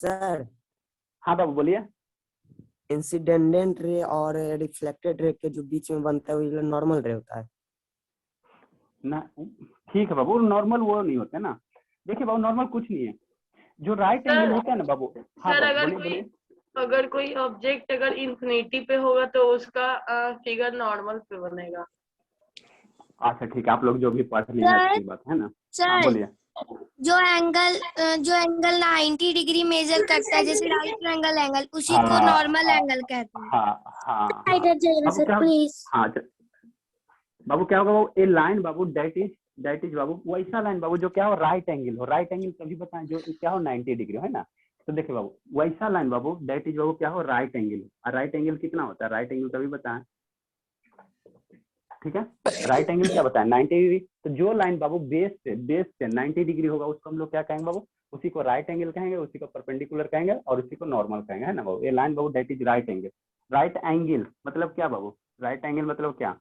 Sir हाँ बाबू बोलिए। Incident ray और रिफ्लेक्टेड रे के जो बीच में बनता है वो नॉर्मल रे होता है ना ठीक है बाबू, नॉर्मल वो नहीं होते ना। देखिए बाबू नॉर्मल कुछ नहीं है, जो राइट एंगल होता है ना बाबू। हाँ सर बाबू बोलिए बोलिए। अगर कोई ऑब्जेक्ट अगर इंफिनिटी पे होगा तो उसका फिगर नॉर्मल पे बनेगा। अच्छा ठीक है, आप लोग जो भी पढ़ लिए हैं अच्छी बात है ना। हाँ सर बोलिए। जो एंगल 90 डिग्री मेजर करता है, जैसे राइट एंगल उसी को नॉर्मल एंगल कहते हैं। हाँ हाँ सर प्लीज। हाँ बाबू क्या होगा बाबू, ए लाइन बाबू दैट इज बाबू वैसा लाइन बाबू जो क्या हो राइट एंगल हो। राइट एंगल तभी बताएं जो क्या हो 90 डिग्री है ना। तो देखिए बाबू वैसा लाइन बाबू दैट इज बाबू क्या हो राइट एंगल। और राइट एंगल कितना होता है, राइट एंगल तभी बताएं। ठीक है, राइट एंगल क्या बताएं 90 डिग्री। तो जो लाइन बाबू बेस से 90 डिग्री होगा उसको हम लोग क्या कहेंगे बाबू, उसी को राइट एंगल कहेंगे, उसी को परपेंडिकुलर कहेंगे और उसी को नॉर्मल कहेंगे, है ना बाबू। ये लाइन बाबू that is right angle. Right angle मतलब क्या बाबू, राइट एंगल मतलब क्या,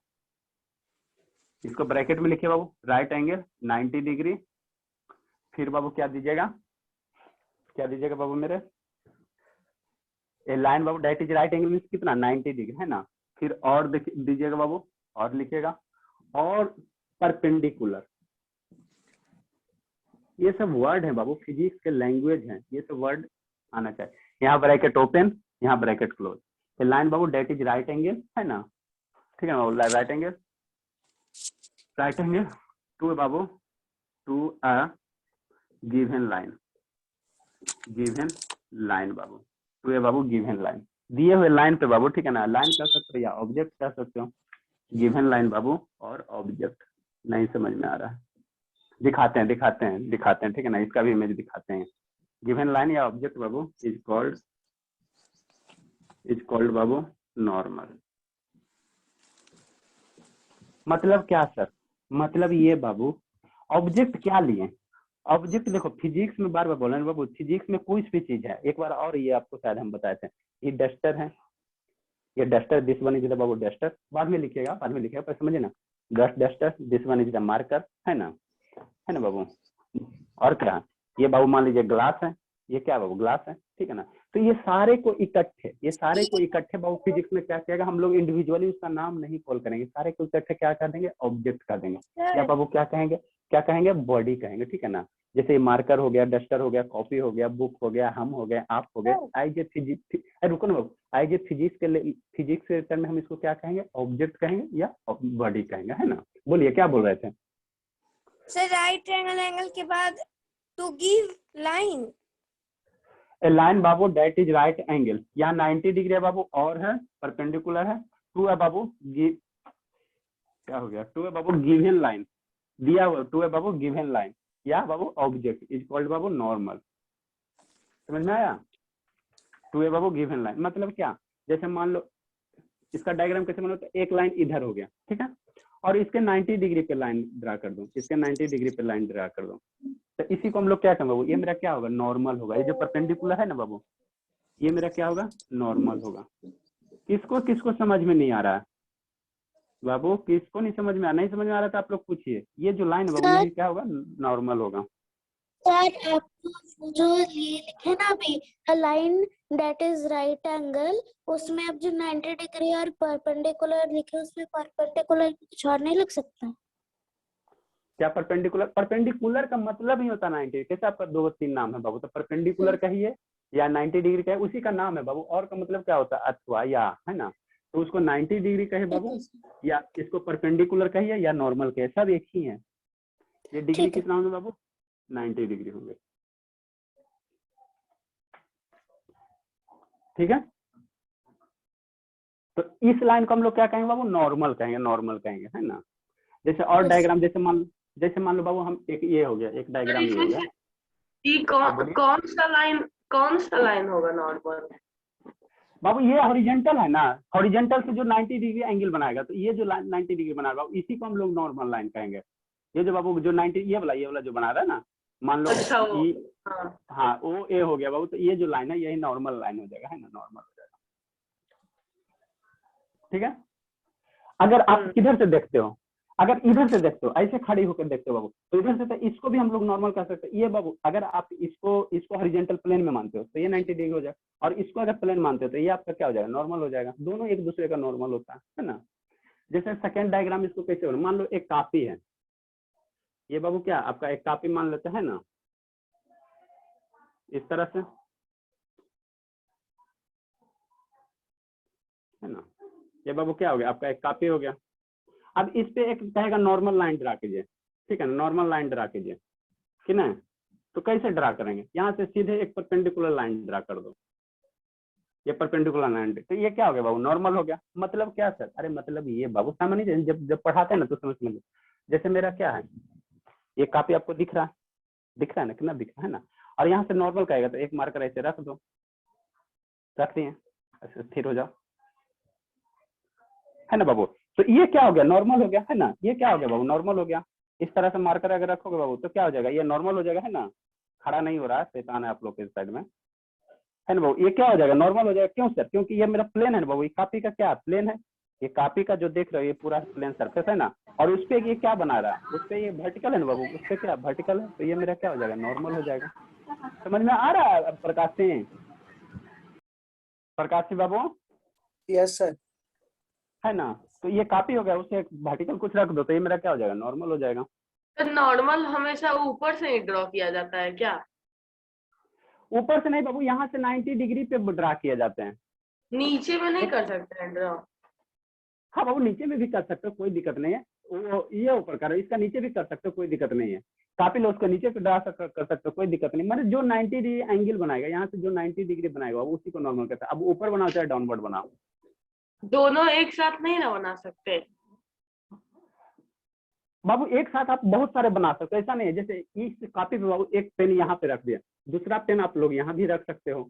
इसको ब्रैकेट में लिखिए बाबू, राइट एंगल 90 डिग्री। फिर बाबू क्या दीजिएगा, क्या दीजिएगा बाबू मेरे, ए लाइन बाबू that is right angle means कितना 90 डिग्री है ना। फिर और दीजिएगा बाबू, और लिखिएगा और परपेंडिकुलर। ये सब वर्ड है बाबू, फिजिक्स के लैंग्वेज है, ये सब वर्ड आना चाहिए। यहाँ ब्रैकेट ओपन, यहाँ ब्रैकेट क्लोज। ए लाइन बाबू दैट इज राइट एंगल है ना, ठीक है बाबू। राइट एंगल टू बाबू टू अ गिवन लाइन बाबू, टू ए बाबू गिवन लाइन, दिए हुए लाइन पे बाबू, ठीक है ना। लाइन कह सकते हो या ऑब्जेक्ट कह सकते हो। गिवन लाइन बाबू और ऑब्जेक्ट नहीं समझ में आ रहा है, दिखाते हैं ठीक है ना, इसका भी इमेज दिखाते हैं। गिवन लाइन या ऑब्जेक्ट बाबू इज कॉल्ड बाबू नॉर्मल। मतलब क्या सर, मतलब ये बाबू ऑब्जेक्ट क्या लिए, ऑब्जेक्ट देखो फिजिक्स में बार बार बोल रहे हैं बाबू, फिजिक्स में कोई भी चीज है, एक बार और ये आपको शायद हम बताए थे, ये डस्टर है, ये duster, this one is the Babu duster, बाद में लिखिएगा पर समझे ना, duster, this one is the marker, है ना बाबू। और क्या, ये बाबू मान लीजिए ग्लास है, ये क्या बाबू ग्लास है, ठीक है ना। तो ये सारे को इकट्ठे बाबू फिजिक्स में क्या कहेगा, हम लोग इंडिविजुअली उसका नाम नहीं कॉल करेंगे, सारे को इकट्ठे क्या कर देंगे, ऑब्जेक्ट कर देंगे। या बाबू क्या कहेंगे बॉडी कहेंगे, ठीक है ना। जैसे मार्कर हो गया, डस्टर हो गया, कॉपी हो गया, बुक हो गया, हम हो गए, आप हो गए, आइए फिजिक्स, रुको ना बाबू, आइए फिजिक्स के टर्म में हम इसको क्या कहेंगे, ऑब्जेक्ट कहेंगे या बॉडी कहेंगे, है ना। बोलिए क्या बोल रहे थे सर राइट एंगल के बाद to give line. A line बाबू दैट इज राइट एंगल, यहाँ 90 डिग्री है बाबू और है परपेंडिकुलर है। टू है बाबू क्या हो गया, टू है बाबू गिवन लाइन, दिया हुआ टू है बाबू गिवन लाइन या बाबू ऑब्जेक्ट इज कॉल्ड बाबू नॉर्मल। समझ में आया, टू है बाबू गिवन लाइन मतलब क्या, जैसे मान लो इसका डायग्राम कैसे मान लो, तो एक लाइन इधर हो गया, ठीक है, और इसके 90 डिग्री पे लाइन ड्रा कर दूं, इसके 90 डिग्री पे लाइन ड्रा कर दूं, तो इसी को हम लोग क्या कहेंगे बाबू, ये मेरा क्या होगा नॉर्मल होगा। ये जो परपेंडिकुलर है ना बाबू, ये मेरा क्या होगा नॉर्मल होगा। किसको समझ में नहीं आ रहा है बाबू, किसको नहीं समझ में आ रहा था आप लोग पूछिए। ये जो लाइन है बाबू ये क्या होगा नॉर्मल होगा। सर आपको जो ये लिखे ना अभी line that is right angle, उसमें अब जो 90 डिग्री और परपेंडिकुलर लिखे उसमें परपेंडिकुलर कुछ और नहीं लिख सकता। क्या परपेंडिकुलर का मतलब ही होता है 90, कैसे आपका दो तीन नाम है बाबू, तो परपेंडिकुलर कहिए या 90 डिग्री का है, उसी का नाम है बाबू। और का मतलब क्या होता है अथवा या, है ना। तो उसको 90 डिग्री कहे बाबू या इसको परपेंडिकुलर कहिए या नॉर्मल कहे, सब एक ही है। ये डिग्री कितना होंगे बाबू 90 डिग्री होंगे, ठीक है। तो इस लाइन को हम लोग क्या कहेंगे बाबू नॉर्मल कहेंगे, है ना। जैसे और डायग्राम, जैसे मान लो बाबू हम एक ये हो गया, एक डायग्राम ये हो गया, ये कौन सा लाइन होगा नॉर्मल बाबू, ये हॉरिजॉन्टल है ना, हॉरिजॉन्टल से जो 90 डिग्री एंगल बनाएगा, तो ये जो 90 डिग्री बनाएगा इसी को हम लोग नॉर्मल लाइन कहेंगे। ये जो बाबू जो 90 ये वाला जो बना रहा है ना, मान लो अच्छा हाँ वो ए हो गया बाबू, तो ये जो लाइन है यही नॉर्मल लाइन हो जाएगा, है ना, नॉर्मल हो जाएगा, ठीक है। अगर आप किधर से देखते हो, अगर इधर से देखते हो, ऐसे खड़ी होकर देखते हो बाबू, तो इधर से तो इसको भी हम लोग नॉर्मल कर सकते हैं। ये बाबू अगर आप इसको हॉरिजॉन्टल प्लेन में मानते हो तो ये 90 डिग्री हो जाएगा, और इसको अगर प्लेन मानते हो तो ये आपका क्या हो जाएगा, नॉर्मल हो जाएगा। दोनों एक दूसरे का नॉर्मल होता है ना। जैसे सेकेंड डायग्राम इसको कैसे हो, मान लो एक कॉपी है, ये बाबू क्या आपका एक कॉपी मान लेते हैं ना, इस तरह से, है ना। ये बाबू क्या हो गया, आपका एक कॉपी हो गया। अब इस पे एक कहेगा नॉर्मल लाइन ड्रा कीजिए, ठीक है ना, नॉर्मल लाइन ड्रा कीजिए, ठीक है। तो कैसे ड्रा करेंगे, यहाँ से सीधे एक परपेंडिकुलर लाइन ड्रा कर दो, ये परपेंडिकुलर लाइन, तो ये क्या हो गया बाबू, नॉर्मल हो गया। मतलब क्या सर, अरे मतलब ये बाबू समझ नहीं, जब पढ़ाते हैं ना तो समझ में, जैसे मेरा क्या है, ये कॉपी आपको दिख रहा है ना, कितना दिख रहा है ना, और यहाँ से नॉर्मल कहेगा तो एक मार्कर ऐसे रख दो, रख दिए, ऐसे स्थिर हो जाओ, है ना बाबू। तो ये क्या हो गया, नॉर्मल हो गया, है ना। ये क्या हो गया बाबू, नॉर्मल हो गया। इस तरह से मार्कर अगर रखोगे बाबू तो क्या हो जाएगा, ये नॉर्मल हो जाएगा, है ना। खड़ा नहीं हो रहा है, शैतान है आप लोग के साइड में, है ना बाबू। ये क्या हो जाएगा, नॉर्मल हो जाएगा। क्यों सर, क्योंकि ये मेरा प्लेन है ना बाबू, ये कॉपी का क्या प्लेन है, ये कॉपी का जो देख रहे हो ये पूरा प्लेन सरफेस है ना, और उस पे ये क्या बना रहा है, उस पे ये वर्टिकल है ना बाबू, उस पे क्या वर्टिकल है, तो ये मेरा क्या हो जाएगा, नॉर्मल हो जाएगा। समझ में आ रहा है प्रकाश सिंह, प्रकाश सिंह बाबू, यस सर। है ना। तो ये कॉपी हो गया, उससे वर्टिकल कुछ रख दो तो ये मेरा क्या हो जाएगा, नॉर्मल हो जाएगा। तो नॉर्मल हमेशा ऊपर से ही ड्रॉ किया जाता है क्या? ऊपर से नहीं बाबू, यहाँ से 90 डिग्री पे ड्रा किए जाते हैं। नीचे में नहीं कर सकते हैं ड्रॉ? हाँ बाबू, नीचे में भी कर सकते हो, कोई दिक्कत नहीं है। वो ये ऊपर कर, इसका नीचे भी कर सकते हो, कोई दिक्कत नहीं है। काफी लोग उसका नीचे पे ड्रा कर सकते हो, कोई दिक्कत नहीं। मतलब जो 90 डिग्री एंगल बनाएगा, यहाँ से जो 90 डिग्री बनाएगा वो उसी को नॉर्मल कहता है। अब ऊपर बनाओ चाहे डाउनवर्ड बनाओ, दोनों एक साथ नहीं ना बना सकते? बाबू एक साथ आप बहुत सारे बना सकते हो, ऐसा नहीं है। जैसे इस कॉपी पे बाबू एक पेन यहाँ पे रख दिया, दूसरा पेन आप लोग यहाँ भी रख सकते हो,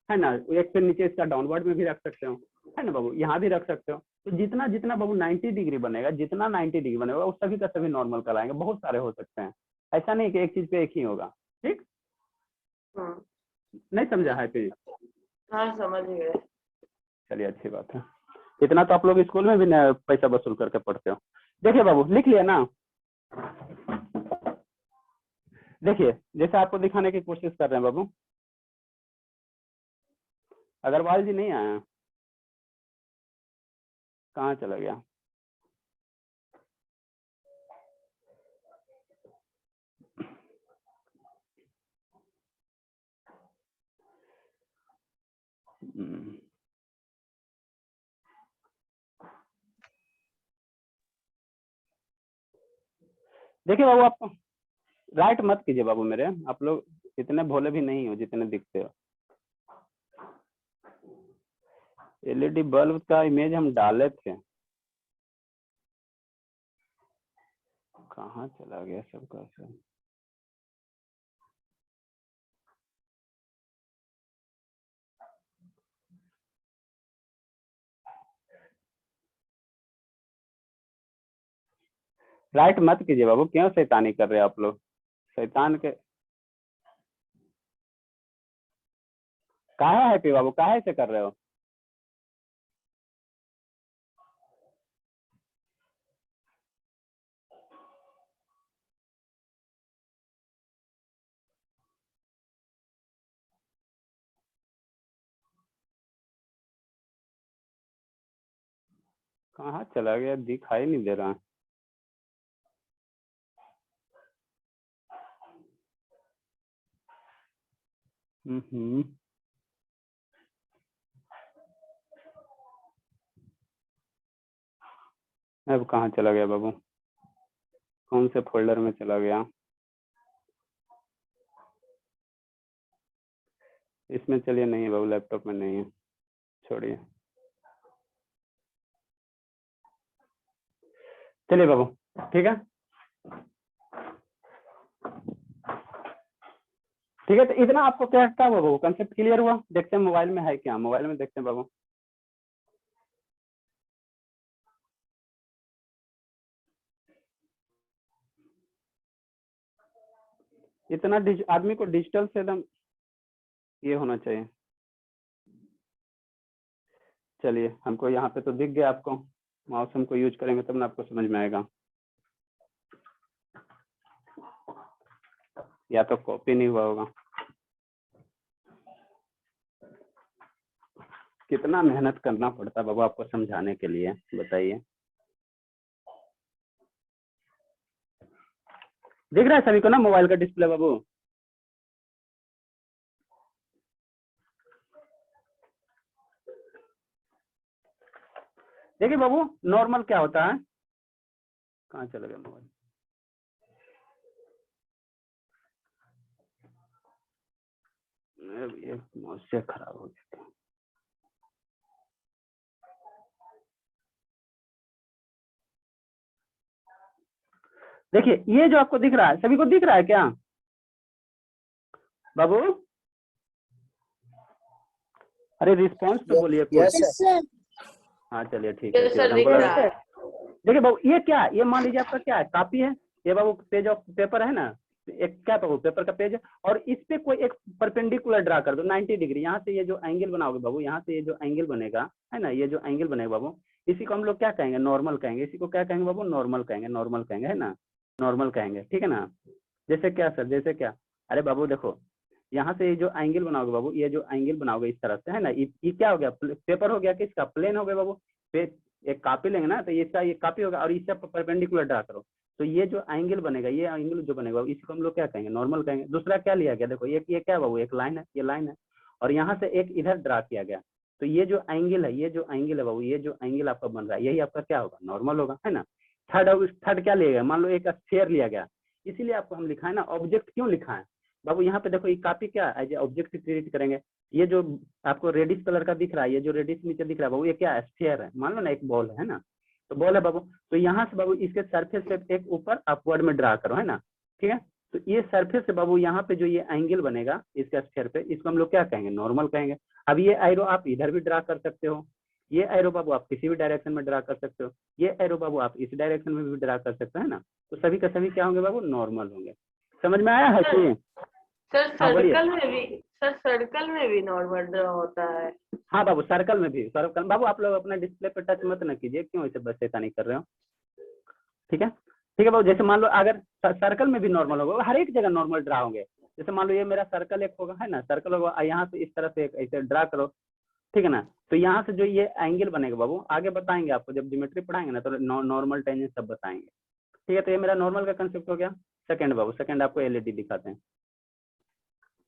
है ना। एक पेन नीचे इसका डाउनवर्ड में भी रख सकते हो, है ना बाबू, यहाँ भी रख सकते हो। तो जितना जितना बाबू 90 डिग्री बनेगा, जितना 90 डिग्री बनेगा उस सभी का सभी नॉर्मल कराएंगे। बहुत सारे हो सकते हैं, ऐसा नहीं कि एक चीज पे एक ही होगा। ठीक, नहीं समझा है फिर? हाँ समझ गए। चलिए अच्छी बात है। इतना तो आप लोग स्कूल में भी पैसा वसूल करके पढ़ते हो। देखिए बाबू, लिख लिया ना। देखिए जैसे आपको दिखाने की कोशिश कर रहे हैं बाबू, अग्रवाल जी नहीं आए, कहाँ चला गया? देखिए बाबू, आप राइट मत कीजिए बाबू मेरे, आप लोग इतने भोले भी नहीं हो जितने दिखते हो। एलईडी बल्ब का इमेज हम डाले थे, कहाँ चला गया सबका सब? राइट मत कीजिए बाबू, क्यों शैतानी कर रहे हो आप लोग? शैतान के काहे है बाबू, काहे से कर रहे हो? कहाँ चला गया, दिखाई नहीं दे रहा। अब कहाँ चला गया बाबू, कौन से फोल्डर में चला गया? इसमें चलिए, नहीं है बाबू, लैपटॉप में नहीं है, छोड़िए। चलिए बाबू, ठीक है ठीक है। तो इतना आपको क्या लगता है बाबू, कंसेप्ट क्लियर हुआ? देखते हैं मोबाइल में है क्या, मोबाइल में देखते हैं बाबू। इतना आदमी को डिजिटल से एकदम ये होना चाहिए। चलिए, हमको यहाँ पे तो दिख गया आपको, माउस हमको यूज करेंगे तब ना आपको समझ में आएगा। या तो कॉपी नहीं हुआ होगा। कितना मेहनत करना पड़ता है बाबू आपको समझाने के लिए, बताइए। दिख रहा है सभी को ना मोबाइल का डिस्प्ले बाबू? देखिए बाबू, नॉर्मल क्या होता है, कहाँ चला गया मोबाइल? ये मुझसे खराब हो गया। देखिए ये जो आपको दिख रहा है, सभी को दिख रहा है क्या बाबू? अरे रिस्पॉन्स तो बोलिए कुछ। हाँ चलिए ठीक है, सर दिख रहा है। देखिए बाबू ये क्या है, ये मान लीजिए आपका क्या है, कॉपी है, ये बाबू पेज ऑफ पेपर है ना, एक क्या बाबू पेपर का पेज है, और इस पे कोई एक परपेंडिकुलर ड्रा कर दो 90 डिग्री। यहाँ से ये जो एंगल बनाओगे बाबू, यहाँ से ये जो एंगल बनेगा है ना, ये जो एंगल बनेगा बाबू, इसी को हम लोग क्या कहेंगे, नॉर्मल कहेंगे। इसी को क्या कहेंगे बाबू, नॉर्मल कहेंगे, नॉर्मल कहेंगे, है ना, नॉर्मल कहेंगे, ठीक है ना। जैसे क्या सर, जैसे क्या, अरे बाबू देखो यहाँ से ये जो एंगल बनाओगे बाबू, ये जो एंगल बनाओगे इस तरह से है ना, ये क्या हो गया, पेपर हो गया, किसका, प्लेन हो गया बाबू। एक कॉपी लेंगे ना, तो इसका ये कॉपी होगा, और इससे परपेंडिकुलर ड्रा करो, तो ये जो एंगल बनेगा, ये एंगल जो बनेगा इसको हम लोग क्या कहेंगे, नॉर्मल कहेंगे। दूसरा क्या लिया गया, देखो ये क्या बाबू, एक लाइन है, ये लाइन है, और यहाँ से एक इधर ड्रा किया गया, तो ये जो एंगल है, ये जो एंगल है बाबू, ये जो एंगल आपका बन रहा है, यही आपका क्या होगा, नॉर्मल होगा, है ना। थर्ड क्या लिया गया, मान लो एक स्फीयर लिया गया, इसीलिए आपको हम लिखा है ना ऑब्जेक्ट, क्यों लिखा है बाबू, यहाँ पे देखो ये कॉपी क्या एज ऑब्जेक्ट क्रिएट करेंगे। ये जो आपको रेडिश कलर का दिख रहा है, ये जो रेडिश नीचे दिख रहा है बाबू, ये क्या है, स्फीयर है, मान लो ना एक बॉल है ना, तो बॉल है बाबू, तो यहाँ से बाबू इसके सरफेस पे एक ऊपर अपवर्ड में ड्रा करो, है ना, ठीक है। तो ये सरफेस से बाबू यहाँ पे जो ये एंगल बनेगा इसके स्फीयर पे, इसको हम लोग क्या कहेंगे, नॉर्मल कहेंगे। अब ये एरो आप इधर भी ड्रा कर सकते हो, ये एरो बाबू आप किसी भी डायरेक्शन में ड्रा कर सकते हो, ये एरो बाबू आप इस डायरेक्शन में भी ड्रा कर सकते हो, है ना। तो सभी का सभी क्या होंगे बाबू, नॉर्मल होंगे। समझ में आया है कि सर हाँ, बोलिए। सर्कल में भी नॉर्मल ड्रा होता है? हाँ बाबू सर्कल में भी, सर्कल बाबू आप लोग अपना डिस्प्ले पे टच मत न कीजिए, क्यों ऐसे बस ऐसा नहीं कर रहे हो, ठीक है बाबू। जैसे मान लो अगर सर्कल में भी नॉर्मल होगा, हर एक जगह नॉर्मल ड्रा होंगे। जैसे मान लो ये मेरा सर्कल एक होगा, है ना, सर्कल होगा, यहाँ से इस तरह से एक ऐसे ड्रा करो, ठीक है ना। तो यहाँ से जो ये एंगल बनेगा बाबू, आगे बताएंगे आपको, जब ज्योमेट्री पढ़ाएंगे ना, तो नॉर्मल टेंजेंट सब बताएंगे, ठीक है। तो ये मेरा नॉर्मल का कंसेप्ट हो गया। सेकंड बाबू, सेकंड आपको एलईडी दिखाते हैं।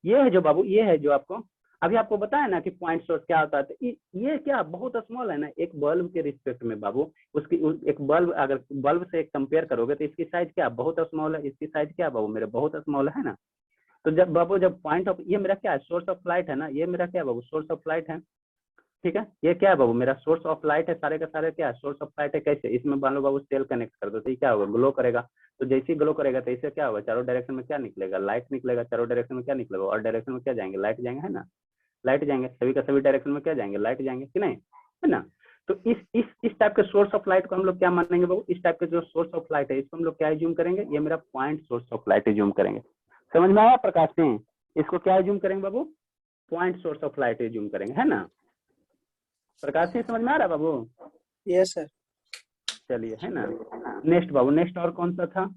ये है जो बाबू, ये है जो आपको अभी आपको बताया ना कि पॉइंट सोर्स क्या होता है, तो ये क्या बहुत स्मॉल है ना, एक बल्ब के रिस्पेक्ट में बाबू, उसकी एक बल्ब अगर बल्ब से एक कंपेयर करोगे तो इसकी साइज क्या बहुत स्मॉल है, इसकी साइज क्या बाबू मेरे बहुत स्मॉल है ना। तो जब बाबू जब पॉइंट ऑफ, ये मेरा क्या है, सोर्स ऑफ लाइट है ना, ये मेरा क्या बाबू, सोर्स ऑफ लाइट है, ठीक है। ये क्या है बाबू, मेरा सोर्स ऑफ लाइट है, सारे का सारे क्या है, सोर्स ऑफ लाइट है। कैसे, इसमें मान लो बाबू सेल कनेक्ट कर दो, तो ये क्या होगा, ग्लो करेगा। तो जैसे ही ग्लो करेगा तो इससे क्या होगा, चारों डायरेक्शन में क्या निकलेगा, लाइट निकलेगा। चारों डायरेक्शन में क्या निकलेगा, और डायरेक्शन में क्या जाएंगे, लाइट जाएंगे, है ना, लाइट जाएंगे। सभी का सभी डायरेक्शन में क्या जाएंगे, लाइट जाएंगे कि नहीं, है ना। तो इस टाइप के सोर्स ऑफ लाइट को हम लोग क्या मानेंगे बाबू, इस टाइप के जो सोर्स ऑफ लाइट है इसको हम लोग क्या एज्यूम करेंगे, ये मेरा point source of light assume करेंगे। समझ में आया प्रकाश सिंह, इसको क्या एज्यूम करेंगे बाबू, point source of light assume करेंगे, है ना। प्रकाश सिंह समझ में आ रहा है बाबू? Yes sir. चलिए, है ना। नेक्स्ट बाबू, नेक्स्ट और कौन सा था,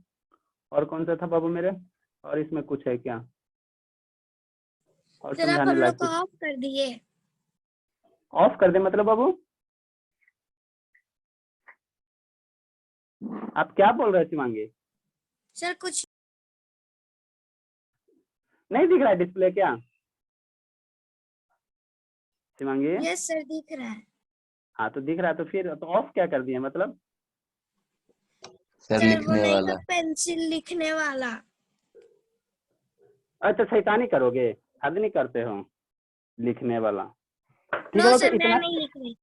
और कौन सा था बाबू मेरे, और इसमें कुछ है क्या, और सर आप समझाने हम लायक लोग को कुछ? ऑफ कर दिए। ऑफ कर दे मतलब बाबू, आप क्या बोल रहे हैं शिवांगी? सर कुछ नहीं दिख रहा है डिस्प्ले क्या शिवांगी? यस सर दिख रहा है। हाँ तो दिख रहा है, तो फिर तो ऑफ क्या कर दिए मतलब? सर वो लिखने नहीं वाला। तो पेंसिल लिखने वाला। अच्छा शैतानी करोगे, हद नहीं करते हो, लिखने वाला। ठीक नो है, सर तो मैं इतना। नहीं लिख रही।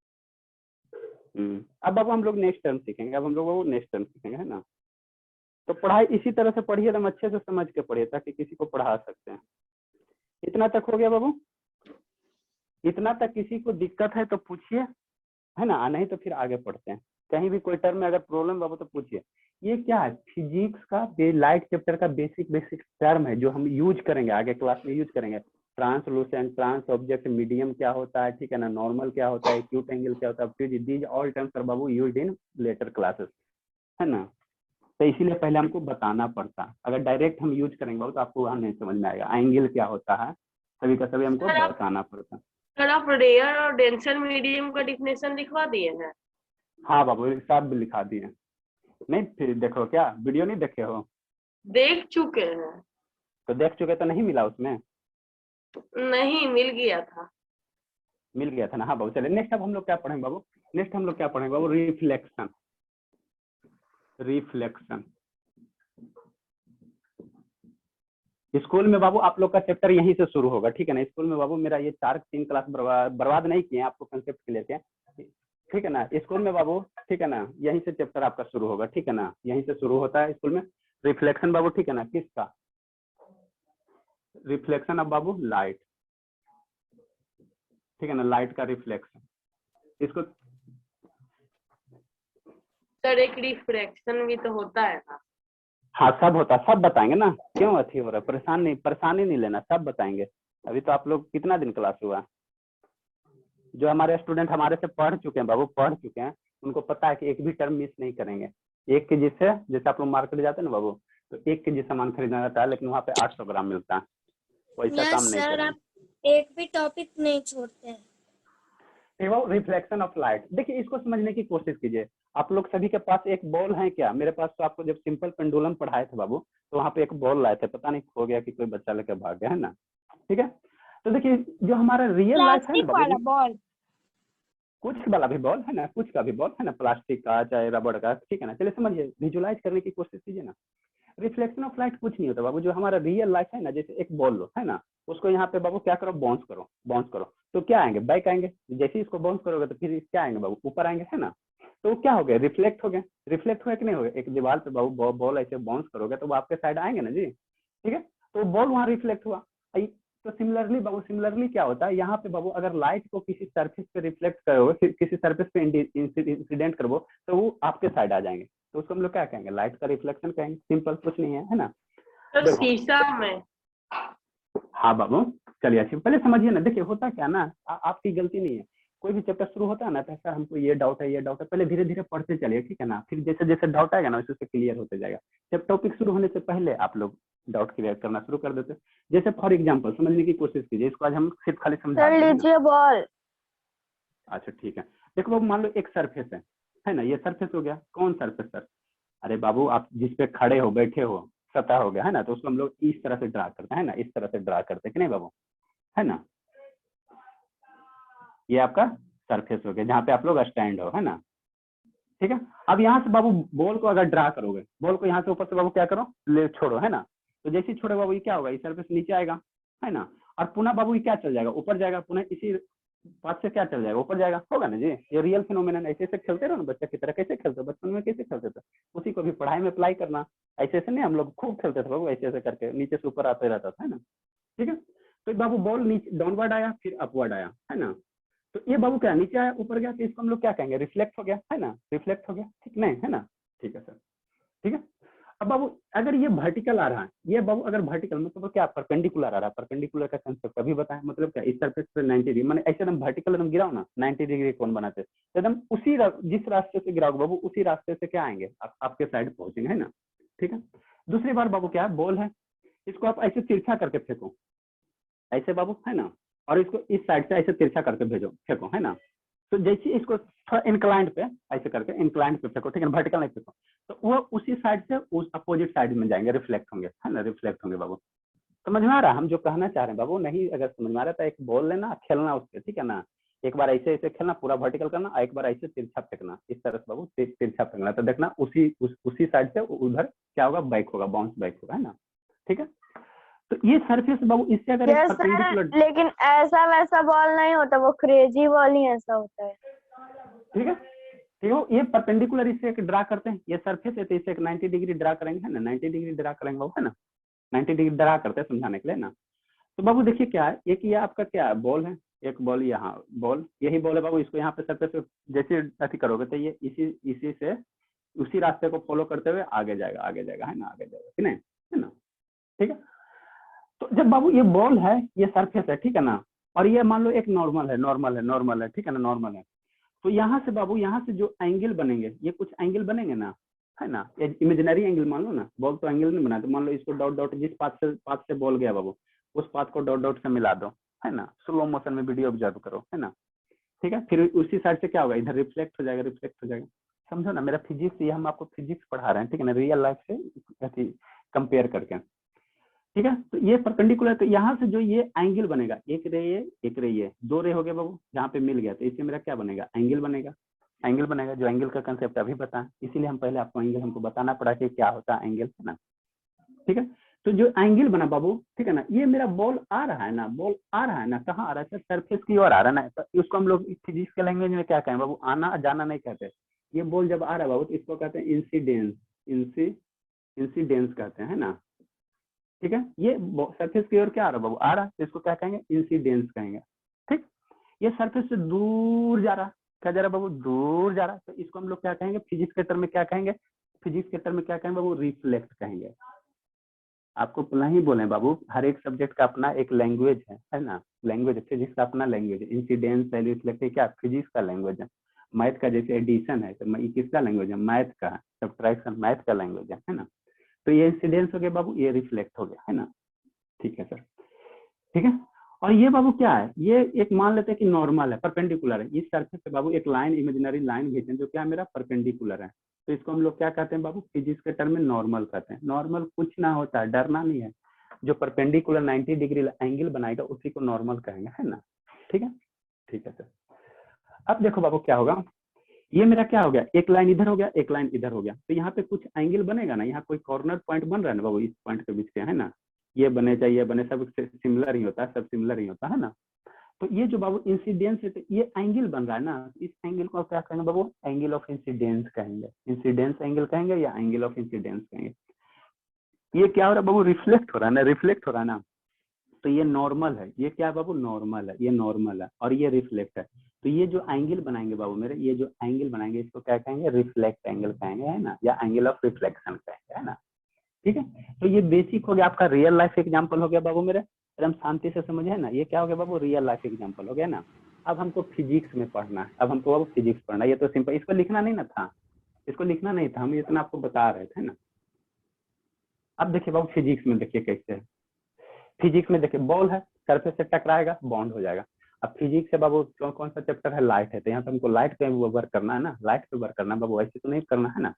अब बाबू हम लोग नेक्स्ट टर्म सीखेंगे, अब हम लोग नेक्स्ट टर्म सीखेंगे, है ना। तो पढ़ाई इसी तरह से पढ़िए, एकदम अच्छे से समझ के पढ़िए, ताकि किसी को पढ़ा सकते हैं। इतना तक हो गया बाबू? इतना तक किसी को दिक्कत है तो पूछिए, है ना, नहीं तो फिर आगे पढ़ते हैं। कहीं भी कोई टर्म में अगर प्रॉब्लम बाबू तो पूछिए। ये क्या है, फिजिक्स का लाइट चैप्टर का बेसिक टर्म है, जो हम यूज करेंगे आगे क्लास में, यूज करेंगे। ट्रांसलूसेंट, ट्रांस ऑब्जेक्ट, मीडियम क्या होता है, ठीक है ना, नॉर्मल क्या होता है, एक्यूट एंगल क्या होता है, दीज ऑल टर्म्स आर बाबू यूज्ड इन लेटर क्लासेस, है ना। तो इसीलिए पहले हमको बताना पड़ता। अगर डायरेक्ट हम यूज करेंगे बाबू तो आपको वहाँ नहीं समझ में आएगा एंगल क्या होता है, सभी का सभी हमको बताना पड़ता। सर आप रेयर और डेंसर मीडियम का डिफिनेशन लिखवा दिए हैं? हाँ बाबू सब भी लिखा दिए। नहीं फिर देखो क्या वीडियो नहीं देखे हो? देख चुके हैं। तो देख चुके तो नहीं मिला उसमें? नहीं मिल गया था। मिल गया था ना। हाँ बाबू चलिए नेक्स्ट अब हम लोग क्या पढ़ेंगे बाबू? नेक्स्ट हम लोग क्या पढ़ेंगे बाबू? रिफ्लेक्शन। रिफ्लेक्शन स्कूल में बाबू आप लोग का चैप्टर यहीं से शुरू होगा, ठीक है ना। स्कूल में बाबू मेरा ये 4-3 क्लास बर्बाद नहीं किए आपको कंसेप्ट के लिए, ठीक है ना। स्कूल में बाबू ठीक है ना यहीं से चैप्टर आपका शुरू होगा, ठीक है ना। यहीं से शुरू होता है स्कूल में रिफ्लेक्शन बाबू, ठीक है ना। किसका रिफ्लेक्शन? अब बाबू लाइट, ठीक है ना, लाइट का रिफ्लेक्शन। इसको सर एक रिफ्रैक्शन भी तो होता है ना? हाँ सब होता, सब बताएंगे ना, क्यों अथी हो रहा है, परेशानी नहीं लेना, सब बताएंगे। अभी तो आप लोग कितना दिन क्लास हुआ? जो हमारे स्टूडेंट हमारे से पढ़ चुके हैं बाबू, पढ़ चुके हैं, उनको पता है कि एक भी टर्म मिस नहीं करेंगे। 1 केजी से जैसे आप लोग मार्केट जाते हैं ना बाबू, तो 1 केजी सामान खरीदना रहता है, लेकिन वहाँ पे 800 ग्राम मिलता है। वैसा काम नहीं सर करेंगे। आप एक भी टॉपिक नहीं छोड़ते हैं। रिफ्लेक्शन ऑफ लाइट, देखिए इसको समझने की कोशिश कीजिए। आप लोग सभी के पास एक बॉल है क्या? मेरे पास तो आपको जब सिंपल पेंडुलम पढ़ाए थे बाबू, तो वहाँ पे एक बॉल लाए थे, पता नहीं खो गया कि कोई बच्चा लेकर भाग गया, है ना। ठीक है, तो देखिए जो हमारा रियल लाइफ है ना बाबू, बॉल, कुछ वाला भी बॉल है ना, कुछ का भी बॉल है ना, प्लास्टिक का चाहे रबड़ का, ठीक है ना। चलिए समझिए, विजुलाइज करने की कोशिश कीजिए ना। रिफ्लेक्शन ऑफ लाइट कुछ नहीं होता बाबू, जो हमारा रियल लाइफ है ना, जैसे एक बॉल लो है ना, उसको यहाँ पे बाबू क्या करो, बाउंस करो, बाउंस करो, तो क्या आएंगे, बैक आएंगे। जैसे ही इसको बाउंस करोगे तो फिर क्या आएंगे बाबू, ऊपर आएंगे, है ना। तो क्या हो गया, रिफ्लेक्ट हो गया। रिफ्लेक्ट हुआ कि नहीं हो गया? एक दीवार पे बाबू बॉल ऐसे बाउंस करोगे तो वो आपके साइड आएंगे ना जी, ठीक है। तो बॉल वहाँ रिफ्लेक्ट हुआ। तो सिमिलरली बाबू, सिमिलरली क्या होता है यहाँ पे बाबू, अगर लाइट को किसी सरफेस पे रिफ्लेक्ट करोगे, किसी सरफेस पे इंसिडेंट करो, तो वो आपके साइड आ जाएंगे, तो उसको हम लोग क्या कहेंगे, लाइट का रिफ्लेक्शन कहेंगे। सिंपल, कुछ नहीं है ना। सर शीशा में। हाँ बाबू चलिए अच्छी, पहले समझिए ना। देखिए होता क्या ना, आपकी गलती नहीं है। कोई भी चैप्टर शुरू होता है ना, तो सर हमको ये डाउट है, ये डाउट है, पहले धीरे धीरे पढ़ते चलिए, ठीक है ना। फिर जैसे जैसे डाउट आएगा ना वैसे वैसे क्लियर होते जाएगा। जब टॉपिक शुरू होने से पहले आप लोग डाउट क्लियर करना शुरू कर देते। जैसे फॉर एग्जाम्पल समझने की कोशिश कीजिए, इसको आज हम सिर्फ खाली समझा लीजिए बॉल। अच्छा ठीक है, देखो बाबू मान लो एक सरफेस है ना, ये सरफेस हो गया। कौन सरफेस सर? अरे बाबू आप जिस पे खड़े हो, बैठे हो, सतह हो गया, है ना। तो उसको हम लोग इस तरह से ड्रा करते हैं ना, इस तरह से ड्रा करते हैं कि नहीं बाबू, है ना। ये आपका सरफेस हो गया जहाँ पे आप लोग स्टैंड हो, है ना, ठीक है। अब यहाँ से बाबू बॉल को अगर ड्रा करोगे, बॉल को यहाँ से ऊपर से बाबू क्या करो, ले छोड़ो, है ना। तो जैसे ही छोड़ो बाबू, ये क्या होगा, ये सरफेस नीचे आएगा, है ना। और पुनः बाबू ये क्या चल जाएगा, ऊपर जाएगा, पुनः इसी पाथ से क्या चल जाएगा, ऊपर जाएगा, होगा ना जी। ये रियल फिनोमेनन। ऐसे ऐसे खेलते रहो ना बच्चे की तरह। कैसे खेलते हो बचपन में, कैसे खेलते थे, उसी को भी पढ़ाई में अप्लाई करना। ऐसे ऐसे नहीं, हम लोग खूब खेलते थे बाबू, ऐसे ऐसे करके नीचे से ऊपर आते रहता था, है ना, ठीक है। तो बाबू बॉल नीचे डाउनवर्ड आया, फिर अपवर्ड आया, है ना। तो ये बाबू क्या नीचे आया, ऊपर गया, तो इसको हम लोग क्या कहेंगे, रिफ्लेक्ट हो गया, है ना, रिफ्लेक्ट हो गया, ठीक नहीं, है ना। ठीक है सर, ठीक है। अब बाबू अगर ये वर्टिकल आ रहा है, ये बाबू अगर वर्टिकल मतलब क्या, परपेंडिकुलर आ रहा है। परपेंडिकुलर का कंसेप्ट अभी बताएं, मतलब क्या, इस सरफेस पे 90 डिग्री, माने ऐसे एकदम वर्टिकल एकदम गिराओ ना, 90 डिग्री कौन बनाते, एकदम उसी जिस रास्ते से गिराओगे बाबू, उसी रास्ते से क्या आएंगे, आपके साइड पहुंचेंगे, है ना, ठीक है। दूसरी बार बाबू क्या है, बॉल है, इसको आप ऐसे तिरछा करके फेंको, ऐसे बाबू, है ना। और इसको इस साइड से ऐसे तिरछा करके भेजो, फेंको, है ना। तो जैसे इसको थोड़ा इंक्लाइंड पे ऐसे करके इंक्लाइंड पे फेंको, ठीक है, वर्टिकल नहीं फेंको, तो वो उसी साइड से उस अपोजिट साइड में जाएंगे, रिफ्लेक्ट होंगे, है ना, रिफ्लेक्ट होंगे बाबू। समझ में आ रहा है हम जो कहना चाह रहे हैं बाबू? नहीं अगर समझ में आ रहा था, एक बॉल लेना, खेलना उससे, ठीक है ना। एक बार ऐसे ऐसे खेलना, पूरा वर्टिकल करना, एक बार ऐसे तिरछा फेंकना, इस तरह से बाबू तिरछा फेंकना, तो देखना उसी साइड से उधर क्या होगा, बैक होगा, बाउंस बैक होगा, है ना, ठीक है। तो ये सरफेस बाबू, इससे अगर एक परपेंडिकुलर, लेकिन ऐसा वैसा बॉल नहीं होता, वो क्रेजी बॉल ही ऐसा होता है, ठीक है। तो ये परपेंडिकुलर इससे एक ड्रा करते हैं, ये सरफेस है तो इससे एक 90 डिग्री ड्रा करेंगे, है ना, 90 डिग्री ड्रा करेंगे बाबू, है ना, 90 डिग्री ड्रा करते हैं समझाने के लिए ना। तो बाबू देखिए क्या है, एक ये आपका क्या है, बॉल है, एक बॉल यहाँ, बॉल यही बॉल है बाबू, इसको यहाँ पे सरफेस पे जैसे अति करोगे तो ये इसी से उसी रास्ते को फॉलो करते हुए आगे जाएगा, आगे जाएगा, है ना, आगे जाएगा कि नहीं, है ना, ठीक है। तो जब बाबू ये बॉल है, ये सरफेस है, ठीक है ना, और ये मान लो एक नॉर्मल है, ठीक है ना, नॉर्मल है। तो यहाँ से बाबू, यहाँ से जो एंगल बनेंगे, ये कुछ एंगल बनेंगे ना, है ना, इमेजिनरी एंगल मान लो ना, बॉल तो एंगल नहीं बना, तो मान लो इसको डॉट डॉट जिस पाथ से बॉल गया बाबू उस पाथ को डॉट डॉट से मिला दो, है ना, स्लो मोशन में वीडियो ऑब्जर्व करो, है ना, ठीक है। फिर उसी साइड से क्या होगा, इधर रिफ्लेक्ट हो जाएगा, रिफ्लेक्ट हो जाएगा। समझो ना, मेरा फिजिक्स, ये हम आपको फिजिक्स पढ़ा रहे हैं, ठीक है ना, रियल लाइफ से कंपेयर करके, ठीक है। तो ये परपेंडिकुलर, तो यहाँ से जो ये एंगल बनेगा, एक रे ये 2 रे हो गए बाबू, जहाँ पे मिल गया, तो इससे मेरा क्या बनेगा, एंगल बनेगा, एंगल बनेगा। जो एंगल का कंसेप्ट अभी बताएं, इसीलिए हम पहले आपको एंगल हमको बताना पड़ा कि क्या होता है एंगल, है ना, ठीक है। तो जो एंगल बना बाबू, ठीक है ना, ये मेरा बॉल आ रहा है ना, बॉल आ रहा है ना, कहाँ आ रहा है, सरफेस की ओर आ रहा है ना, तो उसको हम लोग फिजिक्स के लैंग्वेज में क्या कहें बाबू, आना जाना नहीं कहते। ये बॉल जब आ रहा है बाबू तो इसको कहते हैं इंसिडेंस, इंसिडेंस कहते हैं, ना, ठीक है। ये सरफेस की ओर क्या आ रहा है बाबू, आ रहा है, तो इसको क्या कहेंगे, इंसिडेंस कहेंगे, ठीक। ये सरफेस से दूर जा रहा है, क्या जा रहा है बाबू, दूर जा रहा है, तो इसको हम लोग क्या कहेंगे, फिजिक्स के टर्म में क्या कहेंगे, फिजिक्स के टर्म में क्या कहेंगे बाबू, रिफ्लेक्ट कहेंगे। आपको नहीं बोले बाबू, हर एक सब्जेक्ट का अपना एक लैंग्वेज है ना, लैंग्वेज, फिजिक्स का अपना लैंग्वेज है, इंसिडेंस है, रिफ्लेक्ट क्या फिजिक्स का लैंग्वेज है। मैथ का जैसे एडिशन है, तो किसका लैंग्वेज है, मैथ का, सब्ट्रैक्शन मैथ का लैंग्वेज है ना। तो ये इंसिडेंस हो गया बाबू, ये रिफ्लेक्ट हो गया, है ना, ठीक है सर, ठीक है। और ये बाबू क्या है, ये एक मान लेते हैं कि नॉर्मल है, परपेंडिकुलर है, इस सरफेस से बाबू एक लाइन, इमेजिनरी लाइन खींचें जो क्या मेरा परपेंडिकुलर है, तो इसको हम लोग क्या कहते हैं बाबू, फिजिक्स के टर्म में नॉर्मल कहते हैं। नॉर्मल कुछ ना होता है, डरना नहीं है, जो परपेंडिकुलर 90 डिग्री एंगल बनाएगा उसी को नॉर्मल कहेंगे, है ना, ठीक है, ठीक है सर। अब देखो बाबू क्या होगा, ये मेरा क्या हो गया, एक लाइन इधर हो गया, एक लाइन इधर हो गया, तो यहाँ पे कुछ एंगल बनेगा ना, यहाँ कोई कॉर्नर पॉइंट बन रहा है ना बाबू, इस पॉइंट के बीच के, है ना, ये बने चाहे ये बने, सब सिमिलर ही होता है, सब सिमिलर ही होता है ना। तो ये जो बाबू इंसिडेंस है, तो ये एंगल बन रहा है ना, इस एंगल को क्या कहेंगे बाबू, एंगल ऑफ इंसिडेंस कहेंगे, इंसिडेंस एंगल कहेंगे या एंगल ऑफ इंसिडेंस कहेंगे। ये क्या हो रहा है बाबू, रिफ्लेक्ट हो रहा है ना, रिफ्लेक्ट हो रहा है ना, तो ये नॉर्मल है, ये क्या है बाबू, नॉर्मल है, ये नॉर्मल है, और ये रिफ्लेक्ट है। तो ये जो एंगल बनाएंगे बाबू मेरे, ये जो एंगल बनाएंगे इसको क्या कहेंगे, रिफ्लेक्ट एंगल कहेंगे, है ना, या एंगल ऑफ रिफ्लेक्शन कहेंगे, है ना, ठीक है। तो ये बेसिक हो गया आपका, रियल लाइफ एग्जांपल हो गया बाबू मेरे, एकदम शांति से समझे, है ना, ये क्या हो गया बाबू, रियल लाइफ एग्जांपल हो गया ना। अब हमको फिजिक्स में पढ़ना है, अब हमको बाबू फिजिक्स पढ़ना है, ये तो सिंपल, इसको लिखना नहीं ना था, इसको लिखना नहीं था, हम इतना आपको बता रहे थे ना। अब देखिए बाबू फिजिक्स में देखिए कैसे है, फिजिक्स में देखिए बॉल है, सरफेस से टकराएगा, बॉन्ड हो जाएगा। अब फिजिक्स से बाबू कौन सा चैप्टर है, लाइट है, तो यहाँ पे हमको लाइट पे वर्क करना है ना, लाइट पे वर्क करना है बाबू, ऐसे तो नहीं करना है ना।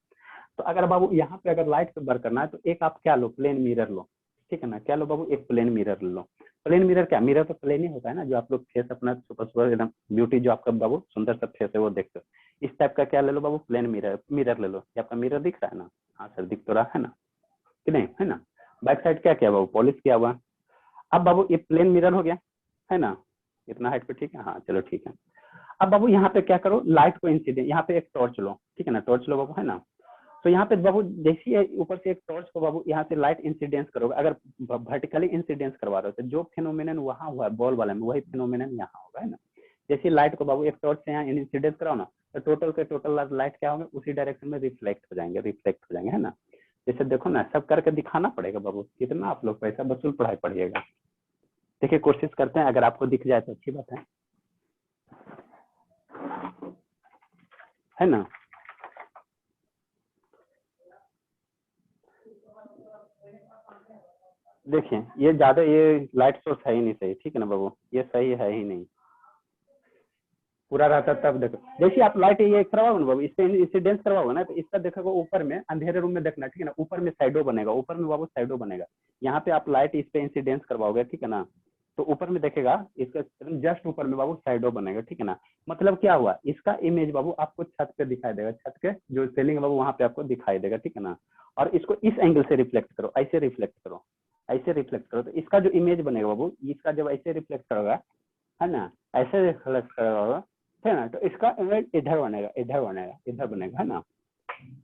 तो अगर बाबू यहाँ पे अगर लाइट पे वर्क करना है, तो एक आप क्या लो, प्लेन मिरर लो, ठीक है ना, क्या लो बाबू, एक प्लेन मिरर लो। प्लेन मिरर क्या, मिरर तो प्लेन ही होता है ना, जो आप लोग फेस अपना सुपर सुपर एकदम ब्यूटी जो आपका बाबू सुंदर सा फेस है वो देखते हो, इस टाइप का क्या ले लो बाबू, प्लेन मिरर, मिरर ले लो। ये आपका मिरर दिख रहा है ना, हाँ सर दिख तो रहा है ना, कि नहीं, है ना। बैक साइड क्या किया बाबू, पॉलिश किया हुआ। अब बाबू ये प्लेन मिरर हो गया, है ना, इतना हाइट पे, ठीक है, हाँ चलो ठीक है। अब बाबू यहाँ पे क्या करो, लाइट को इंसिडेंट, यहाँ पे एक टॉर्च लो, ठीक है ना, टॉर्च लो बाबू, है ना। तो यहाँ पे बाबू जैसे ऊपर से एक टॉर्च को बाबू यहाँ से लाइट इंसिडेंस करोगे, अगर वर्टिकली इंसिडेंस करवा रहे हो तो जो फिनोमिनन वहाँ हुआ है बॉल वाले में, वही फिनोमिनन यहाँ होगा, है ना। जैसे लाइट को बाबू एक टॉर्च से यहाँ इंसिडेंस कराओ ना, तो टोटल के टोटल लाइट क्या होंगे, उसी डायरेक्शन में रिफ्लेक्ट हो जाएंगे, रिफ्लेक्ट हो जाएंगे, है ना। जैसे देखो ना, सब करके दिखाना पड़ेगा बाबू, कितना आप लोग पैसा वसूल पढ़ाई पढ़िएगा। देखिए कोशिश करते हैं, अगर आपको दिख जाए तो अच्छी बात है ना। देखिए ये ज्यादा, ये लाइट सोर्स है ही नहीं सही, ठीक है ना बाबू, ये सही है ही नहीं, पूरा रहता तब देखो। जैसे आप लाइट ये करवाओ ना बाबू, इस पे इंसिडेंस करवाओगे ना, तो इसका देखोगे ऊपर में, अंधेरे रूम में देखना, ठीक है ना, ऊपर में शैडो बनेगा, ऊपर में बाबू शैडो बनेगा। यहाँ पे आप लाइट इस पे इंसिडेंस करवाओगे, ठीक है ना, तो ऊपर में देखेगा, इसका जस्ट ऊपर में बाबू शैडो बनेगा, ठीक है ना। मतलब क्या हुआ, इसका इमेज बाबू आपको छत पे दिखाई देगा, छत के जो सीलिंग है बाबू वहां पे आपको दिखाई देगा, ठीक है ना। और इसको इस एंगल से रिफ्लेक्ट करो, ऐसे रिफ्लेक्ट करो, ऐसे रिफ्लेक्ट करो, तो इसका जो इमेज बनेगा बाबू, इसका जब ऐसे रिफ्लेक्ट करोगा, है ना, ऐसे रिफ्लेक्ट करोगा, है ना, तो इसका इमेज इधर बनेगा, इधर बनेगा, इधर बनेगा, है ना।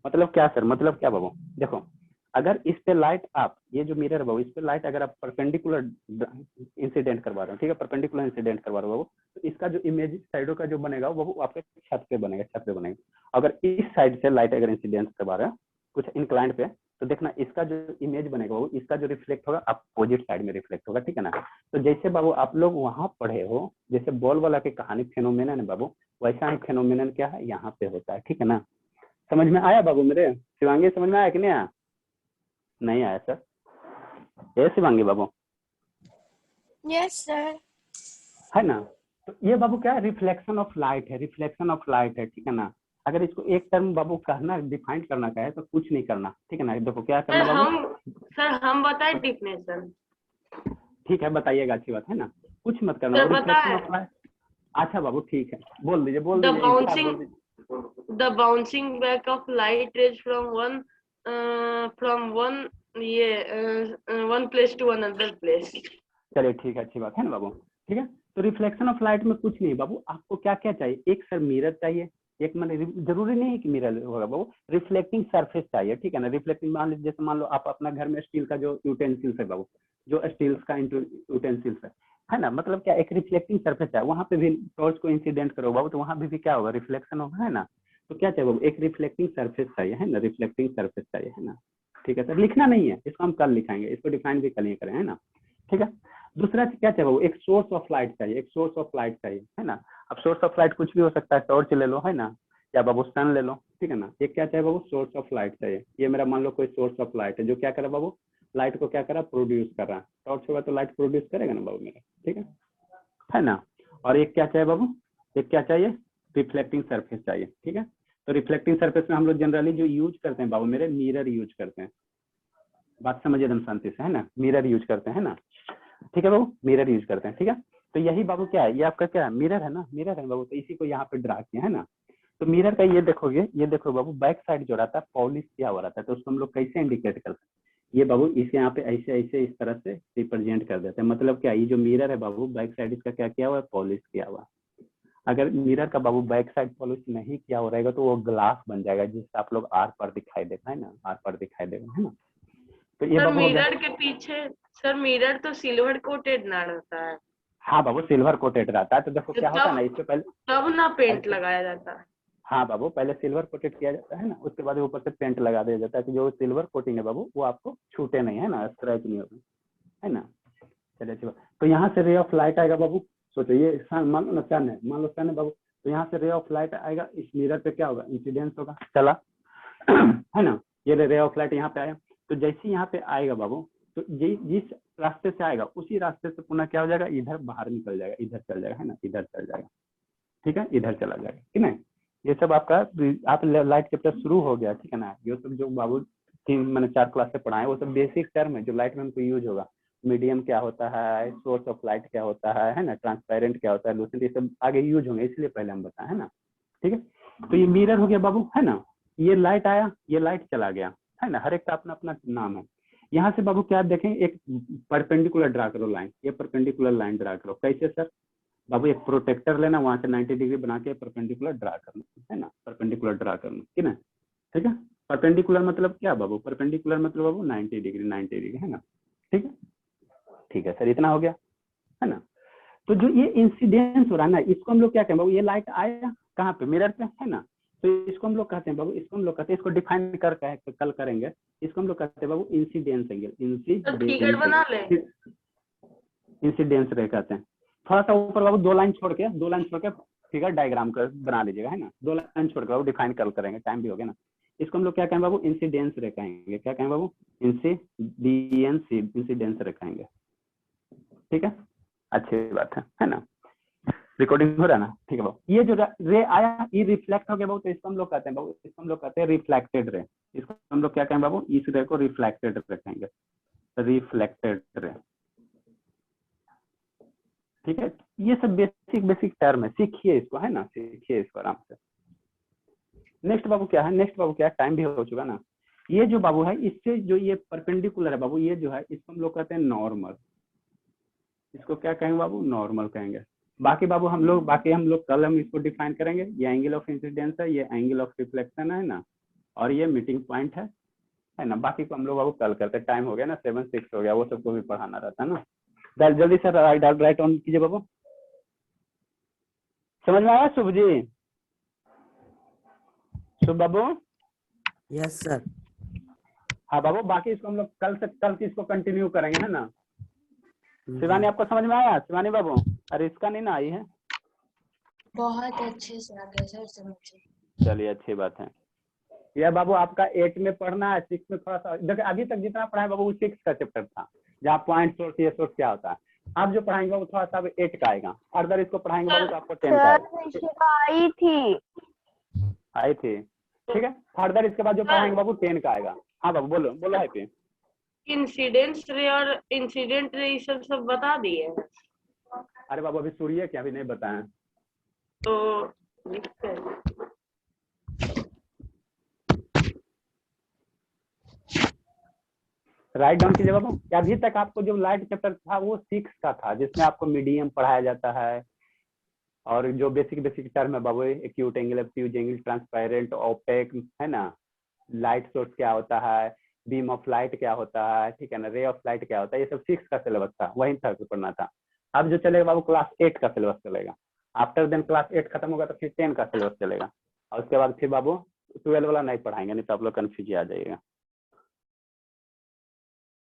मतलब क्या सर, मतलब क्या बाबू, देखो अगर इस पे लाइट आप, ये जो मिरर बाबू, इस पे लाइट अगर आप परपेंडिकुलर इंसिडेंट करवा रहे हो, ठीक है, परपेंडिकुलर इंसिडेंट करवा रहे हो बाबू, तो इसका जो इमेज साइडों का जो बनेगा वो आपके छत पे बनेगा, छत पे बनेगा। अगर इस साइड से लाइट अगर इंसिडेंट करवा रहे हो कुछ इंक्लाइंड पे, तो देखना इसका जो इमेज बनेगा बाबू, इसका जो रिफ्लेक्ट होगा अपोजिट साइड में रिफ्लेक्ट होगा, ठीक है ना। तो जैसे बाबू आप लोग वहां पढ़े हो, जैसे बॉल वाला की कहानी फिनोमिनन है बाबू, वैसा ही फिनोमिनन क्या है यहाँ पे होता है, ठीक है ना। समझ में आया बाबू मेरे? शिवांगी समझ में आया कि नहीं आया? नहीं आया सर? ये शिवांगी बाबू यस सर। है ना? तो ये बाबू क्या है? रिफ्लेक्शन ऑफ लाइट है, रिफ्लेक्शन ऑफ लाइट है, ठीक है ना? अगर इसको एक टर्म बाबू कहना डिफाइन करना कहे तो कुछ नहीं करना, ठीक है ना? देखो क्या करना बाबू, हम बताए डिफिनेशन। ठीक है बताइएगा, अच्छी बात है ना, कुछ मत करना। सर रिफ्लेक्शन बताए ऑफ लाइट, अच्छा बाबू ठीक है, बोल दीजिए बोल द दीजिए एक साथ बोल दीजिए। the bouncing back of light rays from one place to another place। चलिए ठीक है, अच्छी बात है ना बाबू, ठीक है। तो रिफ्लेक्शन ऑफ लाइट में कुछ नहीं बाबू, आपको क्या क्या चाहिए? एक सर मिरर चाहिए, एक मतलब जरूरी नहीं है कि मिरर होगा बाबू, रिफ्लेक्टिंग सरफेस चाहिए, ठीक है ना? रिफ्लेक्टिंग मान लीजिए, जैसे मान लो आप अपना घर में स्टील का जो यूटेंसिल्स है बाबू, जो स्टील्स का यूटेंसिल्स है ना, मतलब क्या एक रिफ्लेक्टिंग सरफेस है, वहां पे भी टॉर्च को इंसिडेंट करो बाबू, तो वहां भी क्या होगा? रिफ्लेक्शन होगा, है ना? तो क्या चाहिए बाबू? एक रिफ्लेक्टिंग सरफेस चाहिए, है ना? रिफ्लेक्टिंग सरफेस चाहिए, है ना? ठीक है सर, लिखना नहीं है इसको, हम कल लिखाएंगे, इसको डिफाइन भी कल करें, है ना? ठीक है। दूसरा क्या चाहिए बाबू? एक सोर्स ऑफ लाइट चाहिए, एक सोर्स ऑफ लाइट चाहिए, है ना? अब सोर्स ऑफ लाइट कुछ भी हो सकता है, टॉर्च ले लो, है ना, या बाबू सन ले लो, ठीक है ना? एक क्या चाहिए बाबू? सोर्स ऑफ लाइट चाहिए। ये मेरा मान लो कोई सोर्स ऑफ लाइट है जो क्या करे बाबू? लाइट को क्या करा? प्रोड्यूस कर रहा है। टॉर्च होगा तो लाइट प्रोड्यूस करेगा ना बाबू मेरा, ठीक है ना? और एक क्या चाहिए बाबू? एक क्या चाहिए? रिफ्लेक्टिंग सरफेस चाहिए, ठीक है। तो रिफ्लेक्टिंग सरफेस में हम लोग जनरली जो यूज करते हैं बाबू मेरे, मिरर यूज करते हैं। बात समझिए एकदम शांति से, है ना? मिरर यूज करते हैं ना, ठीक है बाबू, मिरर यूज करते हैं, ठीक है। तो यही बाबू क्या है? ये आपका क्या है? मिरर है ना, मिरर है बाबू, तो इसी को यहाँ पे ड्रा किया है ना। तो मिरर का ये देखोगे, ये देखो बाबू, बैक साइड जो रहता है पॉलिश किया हुआ रहता है, तो उसको हम लोग कैसे इंडिकेट करते हैं? ये बाबू इसे यहाँ पे ऐसे ऐसे इस तरह से रिप्रेजेंट कर देते हैं। मतलब क्या, ये जो मिरर है बाबू, बैक साइड इसका क्या किया हुआ है? पॉलिश किया हुआ। अगर मिरर का बाबू बैक साइड पॉलिश नहीं किया हुआ रहेगा तो वो ग्लास बन जाएगा, जिससे आप लोग आर पार दिखाई देगा, है ना? आर पार दिखाई देगा, है ना? तो ये सर बाबू मिरर के पीछे, सर मिरर तो सिल्वर कोटेड ना रहता है। हाँ बाबू, सिल्वर कोटेड रहता है। तो देखो क्या होता है ना, इससे पहले तब ना पेंट लगाया जाता है। हाँ बाबू, पहले सिल्वर कोटेड किया जाता है ना, उसके बाद ऊपर से पेंट लगा दिया जाता है कि जो सिल्वर कोटिंग है बाबू वो आपको छूटे नहीं, है ना, स्क्रैच नहीं होगा, है ना? चलिए अच्छी बात। तो यहाँ से रे ऑफ लाइट आएगा बाबू, सोचो ये मान लो सन है, मान लो सन है बाबू, तो यहाँ से रे ऑफ लाइट आएगा, इस मिरर पे क्या होगा? इंसिडेंस होगा, चला है ना? ये रे ऑफ लाइट यहाँ पे आया, तो जैसे यहाँ पे आएगा बाबू, तो जिस रास्ते से आएगा उसी रास्ते से पुनः क्या हो जाएगा? इधर बाहर निकल जाएगा, इधर चल जाएगा, है ना? इधर चल जाएगा, ठीक है, इधर चला जाएगा, ठीक है। ये सब आपका आप लाइट चैप्टर शुरू हो गया, ठीक है ना? ये सब जो बाबू 4 क्लास से पढ़ाए वो सब बेसिक टर्म है जो लाइट में हमको यूज होगा। मीडियम क्या होता है, सोर्स ऑफ लाइट क्या होता है ना, ट्रांसपेरेंट क्या होता है, लूसेंट, ये सब आगे यूज होंगे, इसलिए पहले हम बताएं, है ना? ठीक है। तो ये मिरर हो गया बाबू, है ना? ये लाइट आया, ये लाइट चला गया, है ना? हर एक का अपना अपना नाम है। यहाँ से बाबू क्या देखें? एक परपेंडिकुलर ड्रा करो लाइन, ये परपेंडिकुलर लाइन ड्रा करो। कैसे सर? बाबू एक प्रोटेक्टर लेना, वहां से 90 डिग्री बना के परपेंडिकुलर ड्रा करना, है ना? परपेंडिकुलर ड्रा करना, ठीक है, ठीक है। परपेंडिकुलर मतलब क्या बाबू? परपेंडिकुलर मतलब बाबू 90 डिग्री, 90 डिग्री, है ना? ठीक है, ठीक है सर, इतना हो गया, है ना? तो जो ये इंसिडेंस हो रहा है ना, इसको हम लोग क्या कहें बाबू? ये लाइट आया कहाँ पे? मिरर पे, है ना? तो इसको हम लोग कहते हैं बाबू, इसको हम लोग कहते हैं, इसको डिफाइन कर कल करेंगे, इसको हम लोग कहते हैं बाबू इंसिडेंस एंगल, इंसिडेंस रे कहते हैं। थोड़ा सा ऊपर बाबू 2 लाइन छोड़ के फिगर डायग्राम कर बना लीजिएगा, है ना? 2 लाइन छोड़ के बाबू डिफाइन कल करेंगे, टाइम भी हो गया ना। इसको हम लोग क्या कहें बाबू? इंसिडेंस रे कहेंगे। क्या कहें बाबू? इंसिडेंस रे कहेंगे, ठीक है, अच्छी बात है ना? रिकॉर्डिंग हो रहा है ना? ठीक है बाबू। ये जो रे आया ये रिफ्लेक्ट हो गया बाबू, तो इसको हम लोग कहते हैं बाबू, इसको हम लोग कहते हैं रिफ्लेक्टेड रे। इसको हम लोग क्या कहें बाबू? इस रे को रिफ्लेक्टेड रे कहेंगे, रिफ्लेक्टेड रे, ठीक है। ये सब बेसिक टर्म है, सीखिए इसको, है ना? सीखिए इसको आराम से। नेक्स्ट बाबू क्या है? नेक्स्ट बाबू क्या है? टाइम भी हो चुका ना। ये जो बाबू है, इससे जो ये परपेंडिकुलर है बाबू, ये जो है इसको हम लोग कहते हैं नॉर्मल। इसको क्या कहेंगे बाबू? नॉर्मल कहेंगे। बाकी बाबू हम लोग कल हम इसको डिफाइन करेंगे। ये एंगल ऑफ इंसिडेंस है, ये एंगल ऑफ रिफ्लेक्शन है ना, और ये मीटिंग पॉइंट है ना। बाकी को हम लोग बाबू कल करते हैं, टाइम हो गया ना, 7-6 हो गया, वो सबको भी पढ़ाना रहता है ना। जल्दी सर राइट ऑन कीजिए बाबू। समझ में आया शुभ जी? शुभ बाबू? Yes sir. हाँ बाबू, बाकी इसको हम लोग कल की इसको कंटिन्यू करेंगे, है ना? शिवानी आपको समझ में आया? शिवानी बाबू, अरे इसका नहीं ना आई है? बहुत अच्छे से आ गया सर, समझ। चलिए अच्छी बात है। यह बाबू आपका 8 में पढ़ना है, 6 में थोड़ा सा देखिए अभी तक जितना पढ़ा है बाबू वो 6 का चैप्टर था, जहाँ पॉइंट सोर्स ये सोर्स क्या होता है। आप जो पढ़ाएंगे बाबू थोड़ा सा 8 का आएगा, फर्दर इसको पढ़ाएंगे बाबू तो आपको 10 का आएगा। आई थी, ठीक है। फर्दर इसके बाद जो पढ़ाएंगे बाबू 10 का आएगा। हाँ बाबू बोलो बोलो है पे इंसिडेंस रे और इंसिडेंट रे ये सब बता दिए। अरे बाबू अभी सूर्य क्या अभी नहीं बताया। तो लिखते हैं। राइट डाउन कीजिए बाबू। अभी तक आपको जो लाइट चैप्टर था वो 6 का था, जिसमें आपको मीडियम पढ़ाया जाता है और जो बेसिक टर्म है बाबू, acute angle, obtuse angle, transparent, opaque, है ना, लाइट सोर्स क्या होता है, बीम ऑफ लाइट क्या होता है, ठीक है ना, रे ऑफ लाइट क्या होता है, ये सब 6 का सिलेबस था, वहीं तक पढ़ना था। अब जो चलेगा बाबू क्लास 8 का सिलेबस चलेगा। आफ्टर देन क्लास 8 खत्म होगा तो फिर 10 का सिलेबस चलेगा, और उसके बाद फिर बाबू 12 वाला नहीं पढ़ाएंगे, नहीं तो आप लोग कन्फ्यूज आ जाइएगा।